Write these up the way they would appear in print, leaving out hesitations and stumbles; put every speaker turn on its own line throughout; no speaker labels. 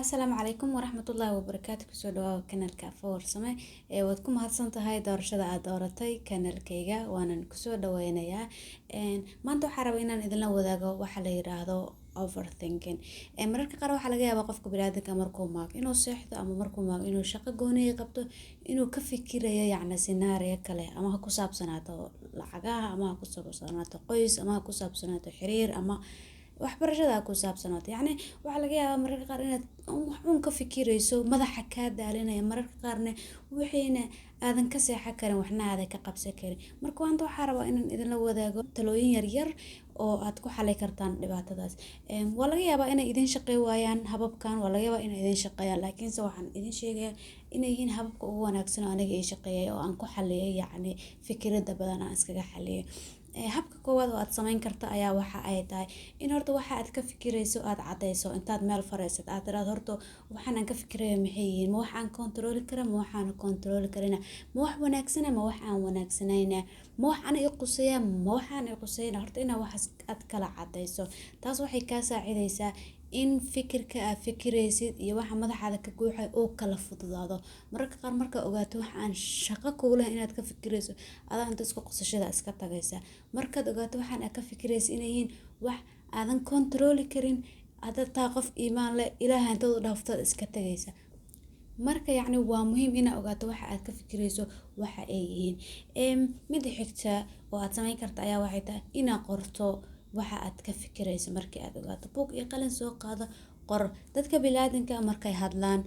asalaamu calaykum waraxmatullaahi wabarakaatu. Kusoo dhawaada kanaalka Fawaarsame. Waad ku mahadsan tahay doorashada aad dooratay kanaalkayga, waanan kusoo dhaweynayaa. Maanta waxaan rabaa inaan idinla wadaago waxa la yiraahdo overthinking. Mararka qaar waxaa laga yaabaa qofka bini'aadamka markuu maago inuu seexdo, ama markuu maago inuu shaqo gooni qabto, inuu ka fikirayo scenario kale, ama ha ku saabsanaato lacagaha, ama ha ku saabsanaato qoys, ama ha ku saabsanaato xiriir, ama waxbarashada ku saabsanaato. Waxaa laga yaabaa mararka qaar inaad wax uun ka fikirayso, madaxa kaa daalinaya, mararka qaarna wixiina aadan ka seexan karin, waxna aadan ka qabsan karin. Marka maanta waxaan rabaa inaan idinla wadaago talooyin yar oo aad ku xalin kartaan dhibaatadaas. Waa laga yaabaa inay idin shaqeyn waayaan hababkan, waa laga yaabaa inay idin shaqeeyaan, laakiinse waxaan idin sheegayaa inay yihiin hababka ugu wanaagsan oo aniga ii shaqeeyay oo aan ku xaliyay fikirada badan aan iskaga xaliyay. Habka koowaad oo aad samayn karto ayaa waxa ay tahay in horta waxa aad ka fikirayso aad cadeyso. Intaad meel fariisat aad tiraahdo horta waxaan aan ka fikirayo maxay yihiin, ma waxaan control karaa, ma waxaan control karina, ma wax wanaagsan ma wax aan wanaagsanayna, ma wax aan i quseeya, ma waxaan i quseyna. Horta inaa wax aad kala cadeyso, taas waxay kaa saacidaysaa in fikirka aad fikiraysid iyo waxa madaxaada ka guuxay oo kala fududaado. Mararka qaar marka ogaato wax aan shaqo ku leh inaad ka fikirayso, adaa inta isku qosashada iska tagaysa. Markaad ogaato waxaan aad ka fikiraysid inay yihiin wax aadan control karin, aad taa qof iimaan leh, ilaahay inta u dhaafto iska tagaysa. Marka waa muhiim inaad ogaato waxa aad ka fikirayso waxa ay yihiin. Mid xigta oo aad samayn karto ayaa waxay tahay inaad qorto waxa aad ka fikirayso. Markii aad ogaato, buug iyo qalin soo qaado, qor. Dadka bini'aadamka markay hadlaan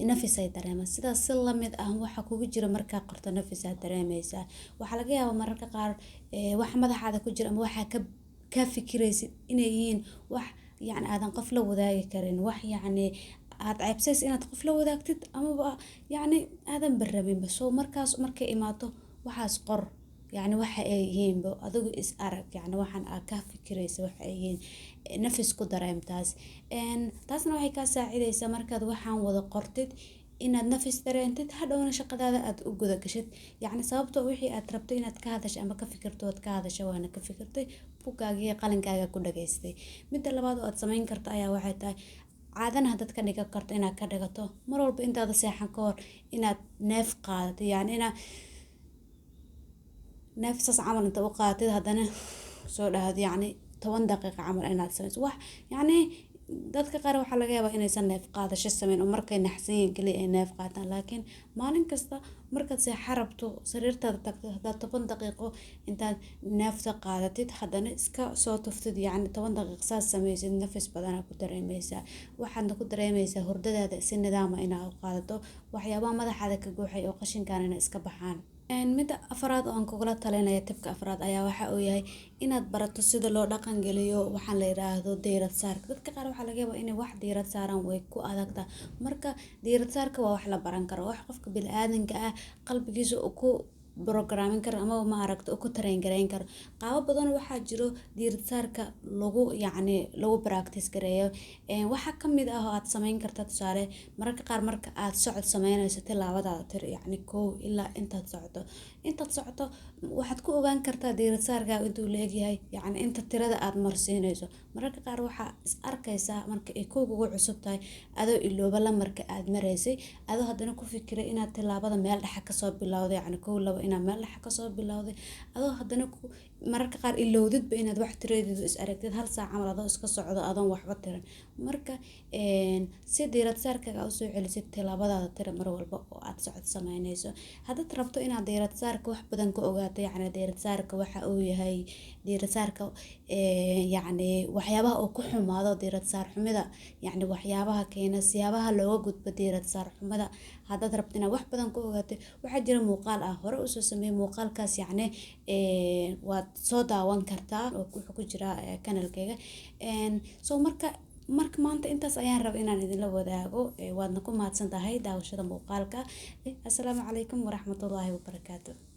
nafis ay dareemaan, sidaas si la mid ah waxa kugu jira markaa qorto nafis aad dareemaysaa. Waxaa laga yaabaa mararka qaar wax madaxaada ku jira ama waxa ka fikiraysid inay yihiin wax aadan qof la wadaagi karin, wax aad ceebsays inaad qof la wadaagtid, ama aadan barabinba. Soo markaas markay imaato waxaas qor, waxa ay yihiin adigu is arag, waxaan aad ka fikirayso waxa ay yihiin, nafis ku dareemtaas. Taasna waxay kaa saacidaysaa markaad waxaan wada qortid inaad nafis dareentid, hadhowna shaqadaada aad u guda gashid. Sababtoo wixii aad rabto inaad ka hadasho ama ka fikirto aad ka hadasho, waana ka fikirtay, buuggaaga iyo qalinkaaga ku dhageystay. Midda labaad oo aad samayn karto ayaa waxay tahay caadana hadad ka dhigan karto inaad ka dhigato mar walba intaada seexan ka hor inaad neef qaadato, inaad neefsas camal inta u qaadatid haddana soo dhahdo 10 daqiiqo camal inaad samayso wax. Dadka qaar waxaa laga yaabaa inaysan neef qaadasho samayn oo markay naxsan yihiin kaliya ay neef qaataan, laakiin maalin kasta markaad seexan rabto sariirtaada tagto haddaad 10 daqiiqo intaad neefta qaadatid haddana iska soo tuftid 10 daqiiqo saas samaysid, nafis badan ku dareemaysaa. Waxaadna ku dareemaysaa hurdadaada si nidaam ah inaad u qaadato, waxyaabaha madaxaada ka guuxay oo qashinkaan inay iska baxaan. Midda afraad oo aan kugula talinayo, tibka afraad ayaa waxa uu yahay inaad barato sida loo dhaqan geliyo waxaan la yiraahdo diirad saarka. Dadka qaar waxaa laga yaabaa inay wax diirad saaraan way ku adagtaa. Marka diirad saarka waa wax la baran karo, wax qofka bini'aadamka ah qalbigiisa ku programming karo ama ma aragto ku train gareyn karo. Qaabo badan waxaa jiro diirad saarka lagu practice gareeyo. Waxa ka mid ah oo aad samayn kartaa tusaale, mararka qaar marka aad socod samaynayso tilaabadaada tir 1 ilaa intaad socoto waxaad ku ogaan kartaa diirad saarka intuu leeyahay, inta tirada aad marsiinayso. Mararka qaar waxaa is arkaysaa marka ay kugu cusub tahay adoo ilooba la marka aad maraysay, adoo haddana ku fikiray inaad tilaabada meel dhexe ka soo bilowday, 1 2 inaad meel dhexe ka soo bilowday, adoo haddana mararka qaar ilowdidba inaad wax tiradeedu is aragtid hal saac camal adoo iska socdo adoon waxba tirin. Marka si diirad saarkaaga u soo celisid tilaabadaada tira mar walba oo aad socod samaynayso. Haddaad rabto inaad diirad saarka wax badan ka ogaato, diirad saarka waxa uu yahay diirad saarka waxyaabaha oo ku xumaado diirad saar xumida, waxyaabaha keena siyaabaha looga gudbo diirad saar xumida. Haddaad rabto inaad wax badan ka ogaato, waxaa jira muuqaal ah hore u soo sameeyay muuqaalkaas, waad soo daawan kartaa oo wuxuu ku jira kanaalkayga. Marka maanta intaas ayaan rabaa inaan idinla wadaago. Waadna ku mahadsan tahay daawashada muuqaalka. Assalaamu calaykum waraxmatullaahi wabarakaatu.